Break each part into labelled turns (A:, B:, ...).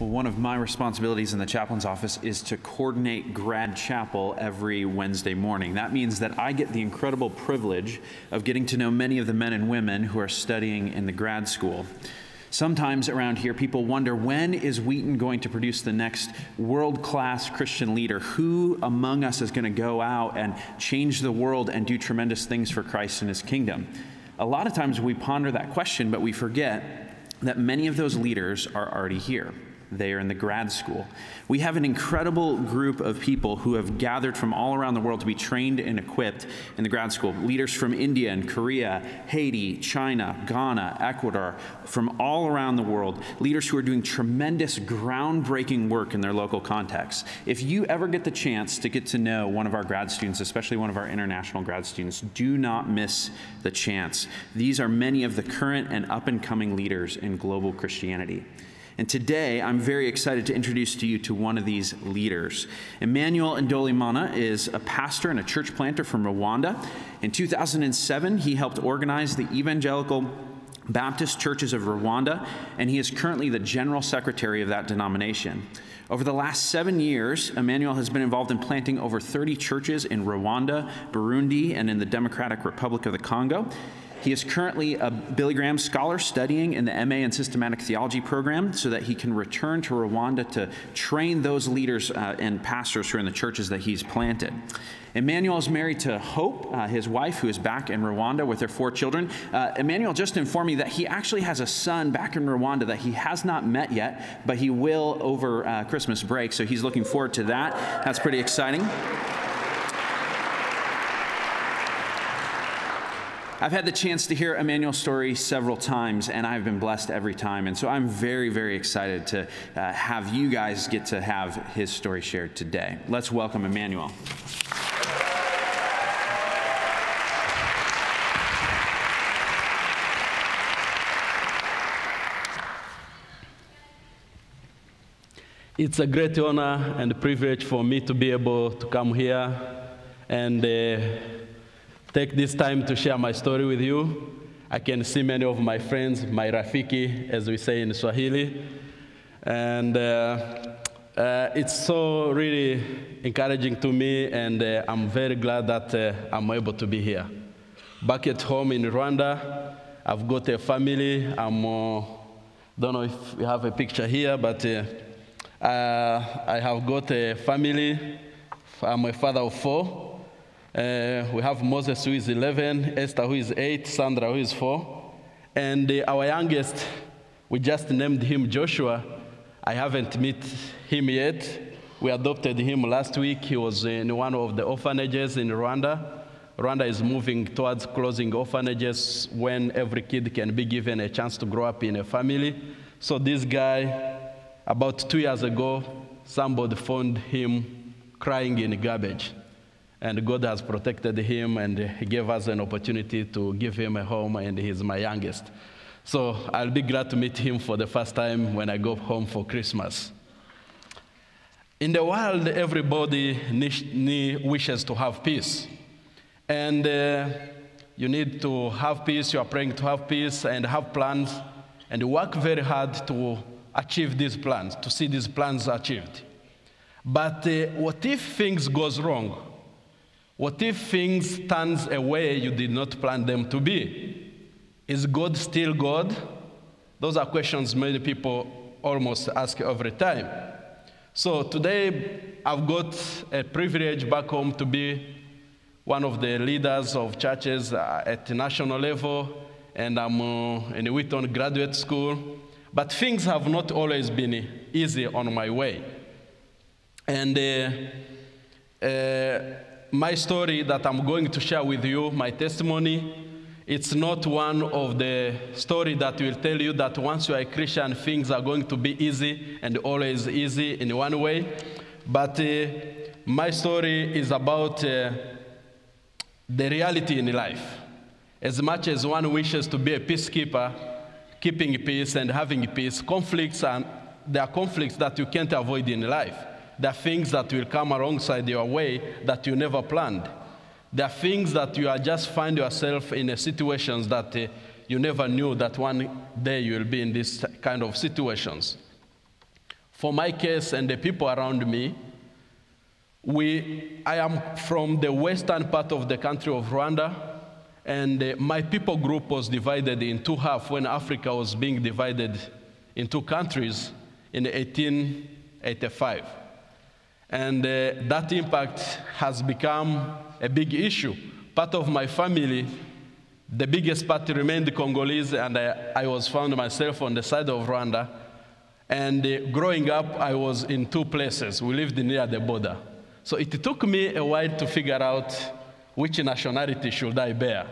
A: One of my responsibilities in the chaplain's office is to coordinate grad chapel every Wednesday morning. That means that I get the incredible privilege of getting to know many of the men and women who are studying in the grad school. Sometimes around here, people wonder, when is Wheaton going to produce the next world-class Christian leader? Who among us is going to go out and change the world and do tremendous things for Christ and his kingdom? A lot of times we ponder that question, but we forget that many of those leaders are already here. They are in the grad school. We have an incredible group of people who have gathered from all around the world to be trained and equipped in the grad school. Leaders from India and Korea, Haiti, China, Ghana, Ecuador, from all around the world. Leaders who are doing tremendous, groundbreaking work in their local contexts. If you ever get the chance to get to know one of our grad students, especially one of our international grad students, do not miss the chance. These are many of the current and up-and-coming leaders in global Christianity. And today, I'm very excited to introduce to you to one of these leaders. Emmanuel Ndolimana is a pastor and a church planter from Rwanda. In 2007, he helped organize the Evangelical Baptist Churches of Rwanda, and he is currently the general secretary of that denomination. Over the last 7 years, Emmanuel has been involved in planting over 30 churches in Rwanda, Burundi, and in the Democratic Republic of the Congo. He is currently a Billy Graham Scholar studying in the MA in Systematic Theology program so that he can return to Rwanda to train those leaders and pastors who are in the churches that he's planted. Emmanuel is married to Hope, his wife, who is back in Rwanda with their 4 children. Emmanuel just informed me that he actually has a son back in Rwanda that he has not met yet, but he will over Christmas break, so he's looking forward to that. That's pretty exciting. I've had the chance to hear Emmanuel's story several times, and I've been blessed every time. And so I'm very, very excited to have you guys get to have his story shared today. Let's welcome Emmanuel.
B: It's a great honor and privilege for me to be able to come here and take this time to share my story with you. I can see many of my friends, my rafiki, as we say in Swahili. And it's so really encouraging to me, and I'm very glad that I'm able to be here. Back at home in Rwanda, I've got a family. Don't know if we have a picture here, but I have got a family. I'm a father of 4. We have Moses, who is 11, Esther, who is 8, Sandra, who is 4. And our youngest, we just named him Joshua. I haven't met him yet. We adopted him last week. He was in one of the orphanages in Rwanda. Rwanda is moving towards closing orphanages when every kid can be given a chance to grow up in a family. So this guy, about 2 years ago, somebody found him crying in garbage. And God has protected him, and he gave us an opportunity to give him a home, and he's my youngest. So I'll be glad to meet him for the first time when I go home for Christmas. In the world, everybody wishes to have peace. And you need to have peace, you are praying to have peace, and have plans, and work very hard to achieve these plans, to see these plans achieved. But what if things goes wrong? What if things turns a way you did not plan them to be? Is God still God? Those are questions many people almost ask every time. So today, I've got a privilege back home to be one of the leaders of churches at the national level, and I'm in Wheaton graduate school. But things have not always been easy on my way. And my story that I'm going to share with you, my testimony, it's not one of the stories that will tell you that once you are a Christian, things are going to be easy and always easy in one way. But my story is about the reality in life. As much as one wishes to be a peacekeeper, keeping peace and having peace, there are conflicts that you can't avoid in life. There are things that will come alongside your way that you never planned. There are things that you just find yourself in situations that you never knew that one day you will be in this kind of situations. for my case and the people around me, I am from the western part of the country of Rwanda, and my people group was divided in two halves when Africa was being divided in two countries in 1885. And that impact has become a big issue. Part of my family, the biggest part remained Congolese, and I was found myself on the side of Rwanda. And growing up, I was in two places. We lived near the border. So it took me a while to figure out which nationality should I bear.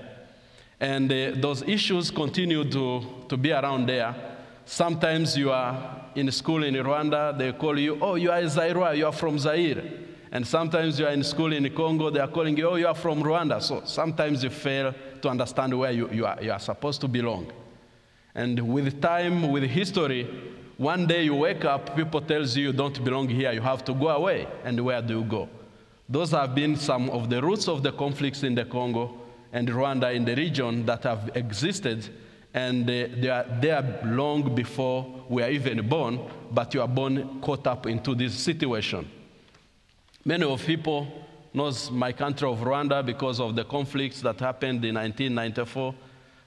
B: And those issues continue to be around there. Sometimes you are in school in Rwanda, they call you, oh, you are Zaire, you are from Zaire. And sometimes you are in school in Congo, they are calling you, oh, you are from Rwanda. So sometimes you fail to understand where you are supposed to belong. And with time, with history, one day you wake up, people tell you you don't belong here, you have to go away. And where do you go? Those have been some of the roots of the conflicts in the Congo and Rwanda in the region that have existed, and they are there long before we are even born, but you are born caught up into this situation. Many of people knows my country of Rwanda because of the conflicts that happened in 1994,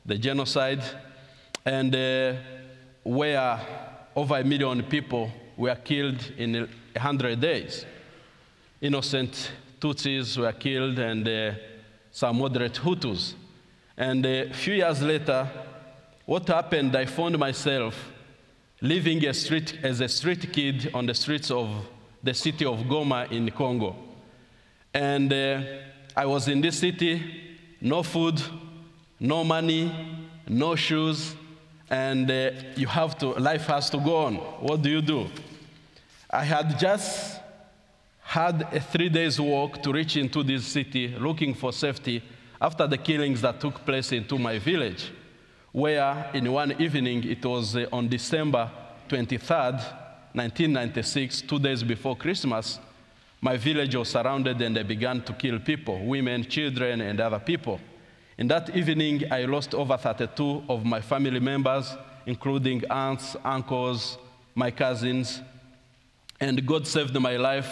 B: the genocide, and where over 1 million people were killed in 100 days. Innocent Tutsis were killed, and some moderate Hutus. And a few years later, what happened, I found myself living as a street kid on the streets of the city of Goma in Congo. And I was in this city, no food, no money, no shoes, and life has to go on. What do you do? I had just had a 3-day walk to reach into this city looking for safety after the killings that took place into my village, where in one evening, it was on December 23rd, 1996, 2 days before Christmas, my village was surrounded and they began to kill people, women, children, and other people. In that evening, I lost over 32 of my family members, including aunts, uncles, my cousins, and God saved my life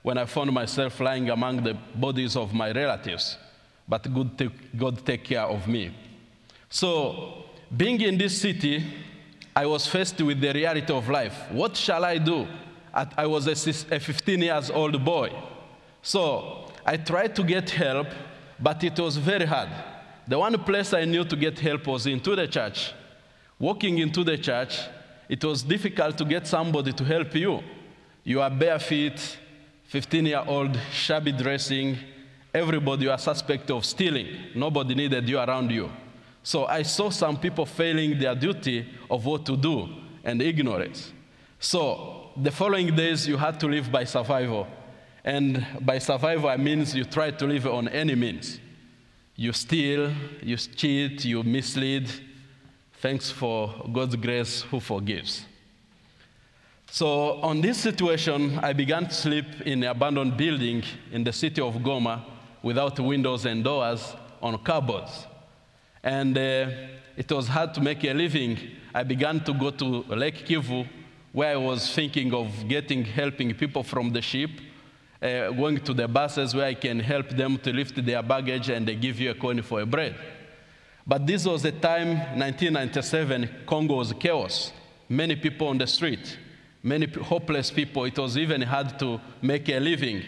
B: when I found myself lying among the bodies of my relatives. But God take care of me. So, being in this city, I was faced with the reality of life. What shall I do? I was a 15-year-old boy. So, I tried to get help, but it was very hard. The one place I knew to get help was into the church. Walking into the church, it was difficult to get somebody to help you. You are bare feet, 15-year-old, shabby dressing. Everybody, you are suspect of stealing. Nobody needed you around you. So I saw some people failing their duty of what to do and ignorance. So the following days, you had to live by survival. And by survival, I mean you try to live on any means. You steal, you cheat, you mislead. Thanks for God's grace who forgives. So on this situation, I began to sleep in an abandoned building in the city of Goma without windows and doors on cupboards. And it was hard to make a living. I began to go to Lake Kivu, where I was thinking of helping people from the ship, going to the buses where I can help them to lift their baggage and they give you a coin for a bread. But this was the time, 1997, Congo was chaos. Many people on the street, many hopeless people. It was even hard to make a living.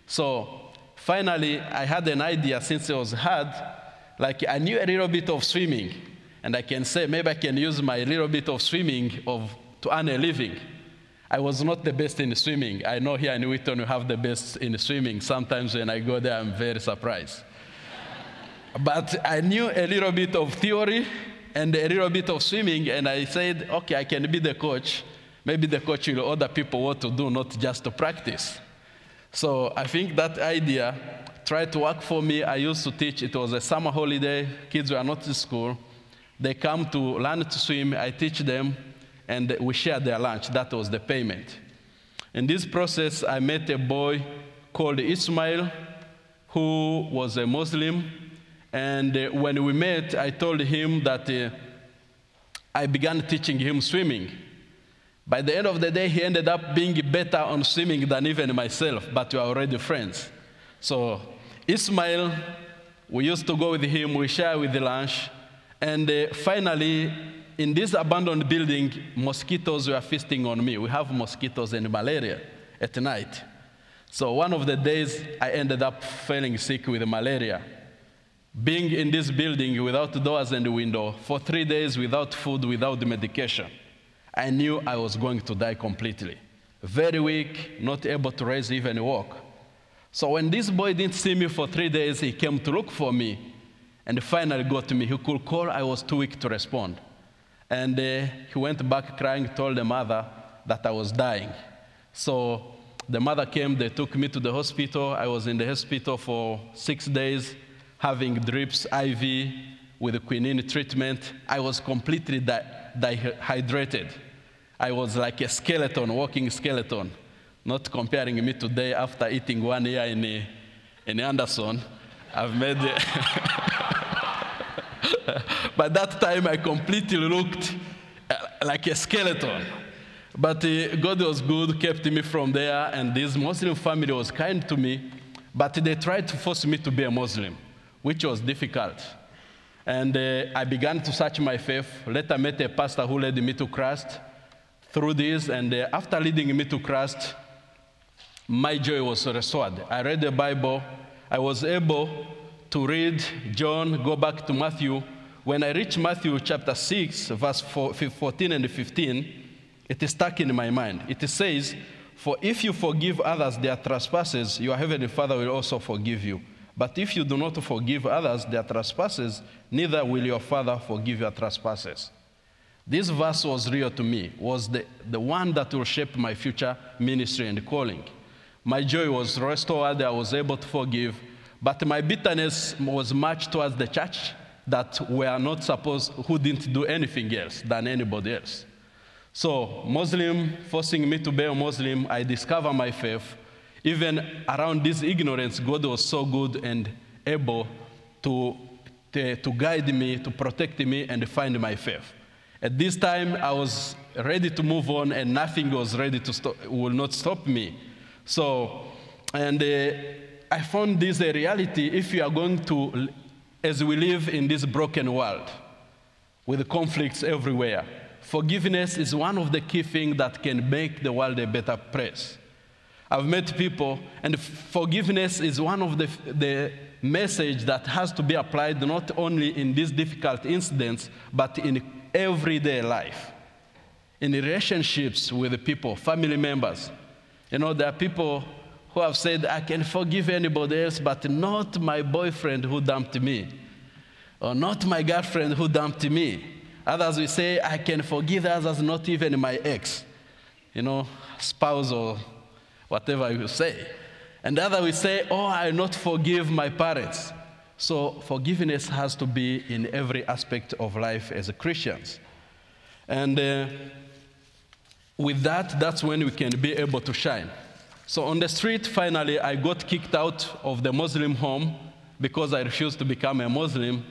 B: So finally, I had an idea since it was hard. Like I knew a little bit of swimming, and I can say maybe I can use my little bit of swimming to earn a living. I was not the best in swimming. I know here in Wheaton we have the best in swimming. Sometimes when I go there, I'm very surprised. But I knew a little bit of theory and a little bit of swimming, and I said, okay, I can be the coach. Maybe the coach will order people what to do, not just to practice. So I think that idea tried to work for me. I used to teach. It was a summer holiday. Kids were not in school. They come to learn to swim. I teach them, and we share their lunch. That was the payment. In this process, I met a boy called Ismail, who was a Muslim. And when we met, I told him that I began teaching him swimming. By the end of the day, he ended up being better on swimming than even myself, but we are already friends. So Ismail, we used to go with him, we share with the lunch, and finally, in this abandoned building, mosquitoes were feasting on me. We have mosquitoes and malaria at night. So one of the days, I ended up feeling sick with malaria. Being in this building without doors and window, for 3 days without food, without medication, I knew I was going to die completely. Very weak, not able to raise even a walk. So when this boy didn't see me for 3 days, he came to look for me, and finally got to me. He could call, I was too weak to respond. And he went back crying, told the mother that I was dying. So the mother came, they took me to the hospital. I was in the hospital for 6 days, having drips, IV, with quinine treatment. I was completely dehydrated. I was like a skeleton, walking skeleton. Not comparing me today after eating 1 year in Anderson. I've made By that time, I completely looked like a skeleton. But God was good, kept me from there, and this Muslim family was kind to me, but they tried to force me to be a Muslim, which was difficult. And I began to search my faith. Later, met a pastor who led me to Christ through this, and after leading me to Christ, my joy was restored. I read the Bible. I was able to read John, go back to Matthew. When I reached Matthew chapter 6, verse 14 and 15, it stuck in my mind. It says, "For if you forgive others their trespasses, your heavenly Father will also forgive you. But if you do not forgive others their trespasses, neither will your Father forgive your trespasses." This verse was real to me, was the one that will shape my future ministry and calling. My joy was restored, I was able to forgive, but my bitterness was much towards the church that were not supposed, who didn't do anything else than anybody else. So, Muslim, forcing me to be a Muslim, I discovered my faith. Even around this ignorance, God was so good and able to guide me, to protect me, and find my faith. At this time, I was ready to move on, and nothing was ready to stop, will not stop me. So, and I found this a reality. If you are going to, as we live in this broken world, with conflicts everywhere, forgiveness is one of the key things that can make the world a better place. I've met people, and forgiveness is one of the message that has to be applied not only in these difficult incidents, but in everyday life, in relationships with the people, family members. You know, there are people who have said, I can forgive anybody else, but not my boyfriend who dumped me, or not my girlfriend who dumped me. Others will say, I can forgive others, not even my ex, you know, spouse or whatever you say. And the other will say, oh, I will not forgive my parents. So forgiveness has to be in every aspect of life as Christians. And with that, that's when we can be able to shine. So on the street, finally, I got kicked out of the Muslim home because I refused to become a Muslim.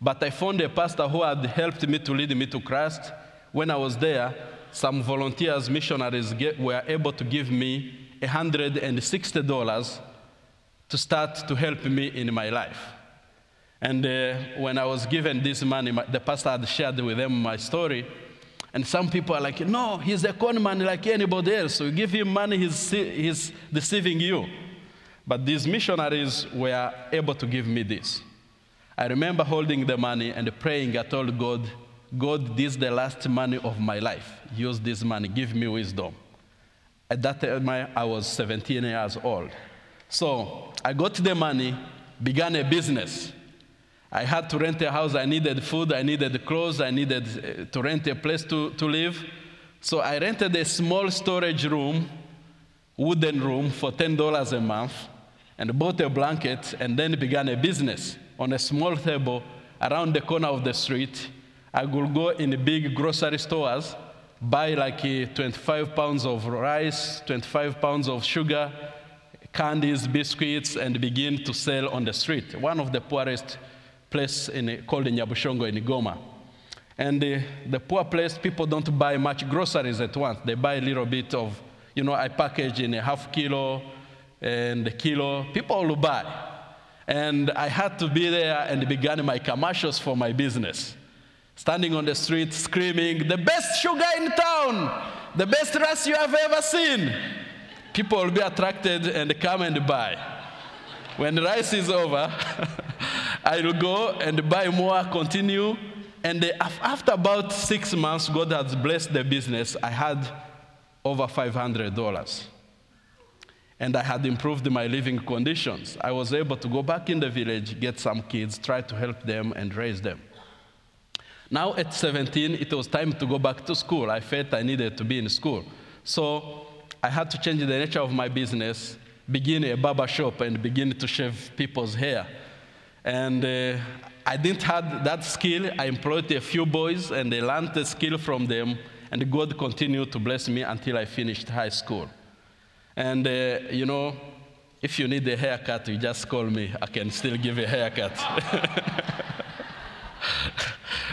B: But I found a pastor who had helped me to lead me to Christ. When I was there, some volunteers, missionaries, were able to give me $160 to start to help me in my life. And when I was given this money, the pastor had shared with them my story. And some people are like, no, he's a con man like anybody else. So you give him money, he's deceiving you. But these missionaries were able to give me this. I remember holding the money and praying. I told God, God, this is the last money of my life. Use this money. Give me wisdom. At that time, I was 17 years old. So I got the money, began a business. I had to rent a house. I needed food. I needed clothes. I needed to rent a place to live. So I rented a small storage room, wooden room, for $10 a month, and bought a blanket, and then began a business on a small table around the corner of the street. I would go in big grocery stores, buy like 25 pounds of rice, 25 pounds of sugar, candies, biscuits, and begin to sell on the street. One of the poorest place called Nyabushongo in Goma. And the poor place, people don't buy much groceries at once. They buy a little bit of, I package in a half kilo and a kilo. People will buy. And I had to be there and began my commercials for my business. Standing on the street screaming, "The best sugar in town, the best rice you have ever seen." People will be attracted and come and buy. When the rice is over, I will go and buy more, continue. And after about 6 months, God has blessed the business. I had over $500. And I had improved my living conditions. I was able to go back in the village, get some kids, try to help them and raise them. Now at 17, it was time to go back to school. I felt I needed to be in school. So I had to change the nature of my business, begin a barber shop and begin to shave people's hair. And I didn't have that skill. I employed a few boys and I learned the skill from them. And God continued to bless me until I finished high school. And, if you need a haircut, you just call me. I can still give a haircut.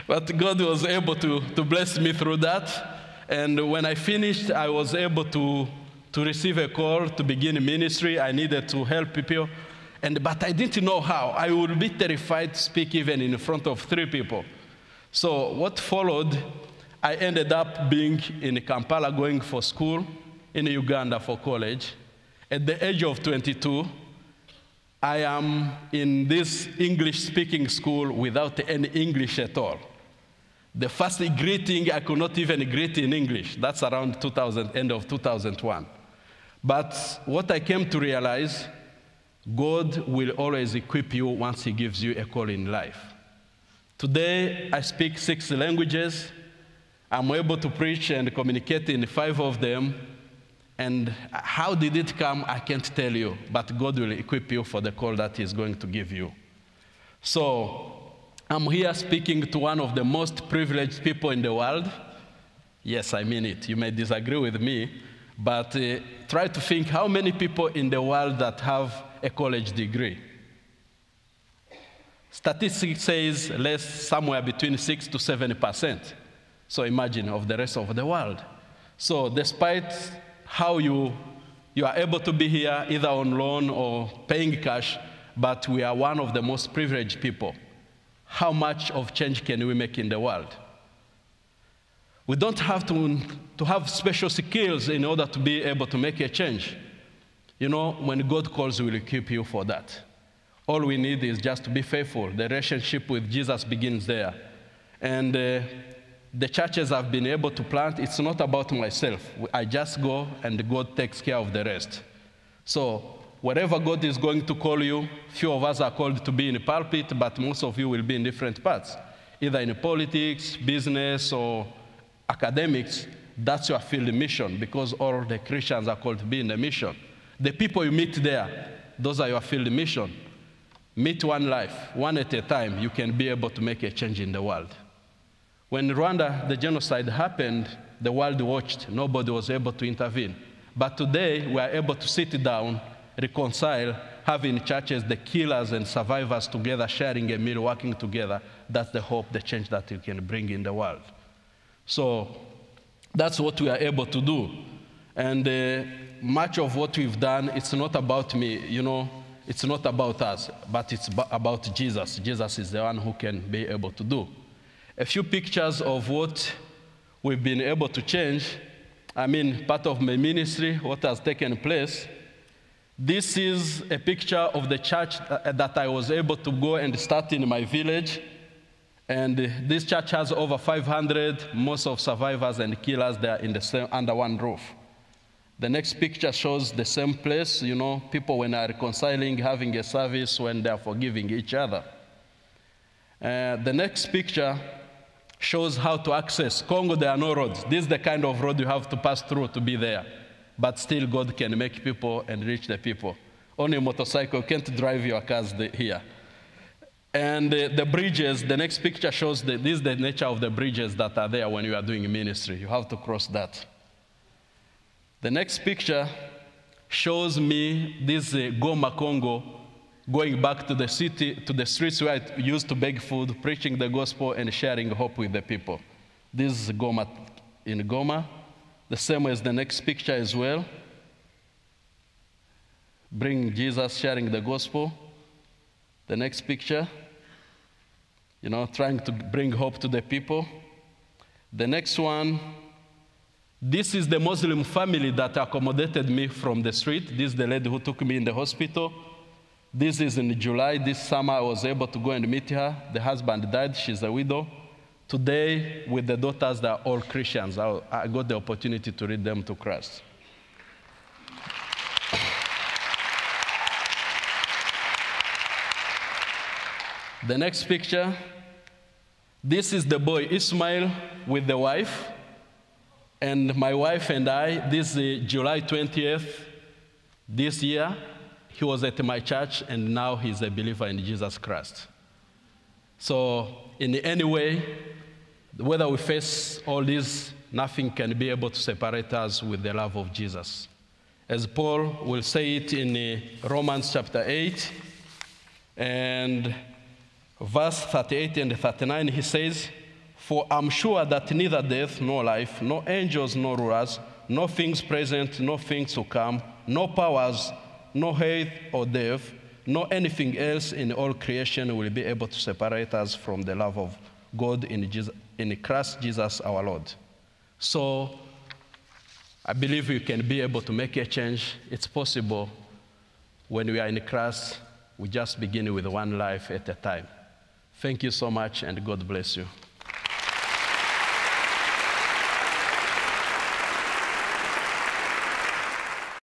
B: But God was able to bless me through that. And when I finished, I was able to receive a call to begin ministry. I needed to help people. But I didn't know how. I would be terrified to speak even in front of 3 people. So what followed, I ended up being in Kampala going for school, in Uganda for college. At the age of 22, I am in this English-speaking school without any English at all. The first greeting, I could not even greet in English. That's around end of 2001. But what I came to realize, God will always equip you once he gives you a call in life. Today, I speak 6 languages. I'm able to preach and communicate in 5 of them. And how did it come, I can't tell you, but God will equip you for the call that he's going to give you. So I'm here speaking to one of the most privileged people in the world. Yes, I mean it. You may disagree with me, but try to think how many people in the world that have a college degree. Statistics says somewhere between 6 to 7%. So imagine of the rest of the world. So despite how you are able to be here, either on loan or paying cash, but we are one of the most privileged people. How much of change can we make in the world? We don't have to have special skills in order to be able to make a change. When God calls, we will equip you for that. All we need is just to be faithful. The relationship with Jesus begins there. And the churches I've been able to plant, it's not about myself. I just go and God takes care of the rest. So wherever God is going to call you, few of us are called to be in a pulpit, but most of you will be in different parts, either in politics, business, or academics. That's your field mission, because all the Christians are called to be in the mission. The people you meet there, those are your field mission. Meet one life, one at a time, you can be able to make a change in the world. When Rwanda, the genocide happened, the world watched. Nobody was able to intervene. But today, we are able to sit down, reconcile, having churches, the killers and survivors together, sharing a meal, working together. That's the hope, the change that you can bring in the world. So that's what we are able to do. And much of what we've done, it's not about me, it's not about us, but it's about Jesus. Jesus is the one who can be able to do. A few pictures of what we've been able to change. Part of my ministry, what has taken place. This is a picture of the church that I was able to go and start in my village. And this church has over 500, most of survivors and killers, they are under one roof. The next picture shows the same place, people when they are reconciling, having a service, when they are forgiving each other. The next picture shows how to access. Congo, there are no roads. This is the kind of road you have to pass through to be there. But still, God can make people and reach the people. On a motorcycle, you can't drive your cars here. And the bridges, the next picture shows this is the nature of the bridges that are there when you are doing ministry. You have to cross that. The next picture shows me this Goma, Congo, going back to the city, to the streets where I used to beg food, preaching the gospel and sharing hope with the people. This is Goma, in Goma. The same as the next picture as well. Bring Jesus, sharing the gospel. The next picture, trying to bring hope to the people. The next one, this is the Muslim family that accommodated me from the street. This is the lady who took me in the hospital. This is in July. This summer, I was able to go and meet her. The husband died. She's a widow. Today, with the daughters, they are all Christians. I got the opportunity to lead them to Christ. The next picture, this is the boy Ismail with the wife. And my wife and I, this is July 20th this year. He was at my church, and now he's a believer in Jesus Christ. So in any way, whether we face all this, nothing can be able to separate us with the love of Jesus. As Paul will say it in Romans chapter 8, and verse 38 and 39, he says, "For I'm sure that neither death nor life, nor angels nor rulers, no things present, no things to come, no powers, no height or depth, nor anything else in all creation will be able to separate us from the love of God in Christ Jesus our Lord." So I believe we can be able to make a change. It's possible when we are in Christ. We just begin with one life at a time. Thank you so much, and God bless you.